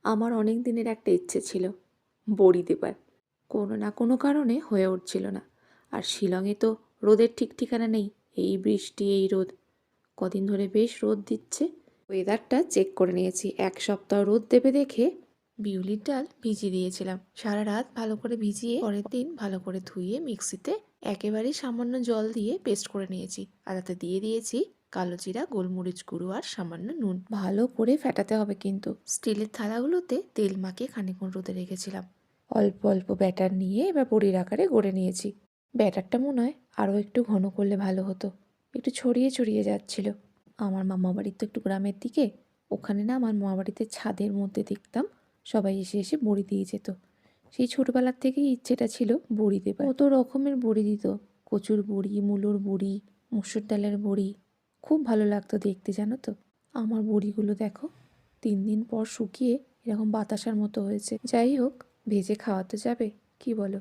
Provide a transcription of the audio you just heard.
আমার অনেক দিনের একটা ইচ্ছে ছিল বড়ি দেবার, কোনো না কোনো কারণে হয়ে উঠছিল না। আর শিলংয়ে তো রোদের ঠিক ঠিকানা নেই, এই বৃষ্টি এই রোদ। কদিন ধরে বেশ রোদ দিচ্ছে। ওয়েদারটা চেক করে নিয়েছি, 1 সপ্তাহ রোদ দেবে দেখে বিউলির ডাল ভিজিয়ে দিয়েছিলাম। সারা রাত ভালো করে ভিজিয়ে পরের দিন ভালো করে ধুয়ে মিক্সিতে একেবারেই সামান্য জল দিয়ে পেস্ট করে নিয়েছি। আর তাতে দিয়ে দিয়েছি কালো জিরা, গোলমরিচ গুঁড়ো আর সামান্য নুন। ভালো করে ফেটাতে হবে কিন্তু। স্টিলের থালাগুলোতে তেল মাখিয়ে খানিকক্ষণ রোদে রেখেছিলাম। অল্প অল্প ব্যাটার নিয়ে এবার বড়ির আকারে গড়ে নিয়েছি। ব্যাটারটা মনে হয় আরও একটু ঘন করলে ভালো হতো, একটু ছড়িয়ে ছড়িয়ে যাচ্ছিল। আমার মামা বাড়ির তো একটু গ্রামের দিকে, ওখানে না আমার মামা বাড়িতে ছাদের মধ্যে দেখতাম সবাই এসে এসে বড়ি দিয়ে যেত। সেই ছোটোবেলার থেকেই ইচ্ছেটা ছিল বড়ি দেবার। কত রকমের বড়ি দিত, কচুর বড়ি, মূলোর বড়ি, মসুর ডালের বড়ি। খুব ভালো লাগতো দেখতে, জানো তো। আমার বড়িগুলো দেখো 3 দিন পর শুকিয়ে এরকম বাতাসার মতো হয়েছে। যাই হোক, ভেজে খাওয়া তো যাবে, কি বলো?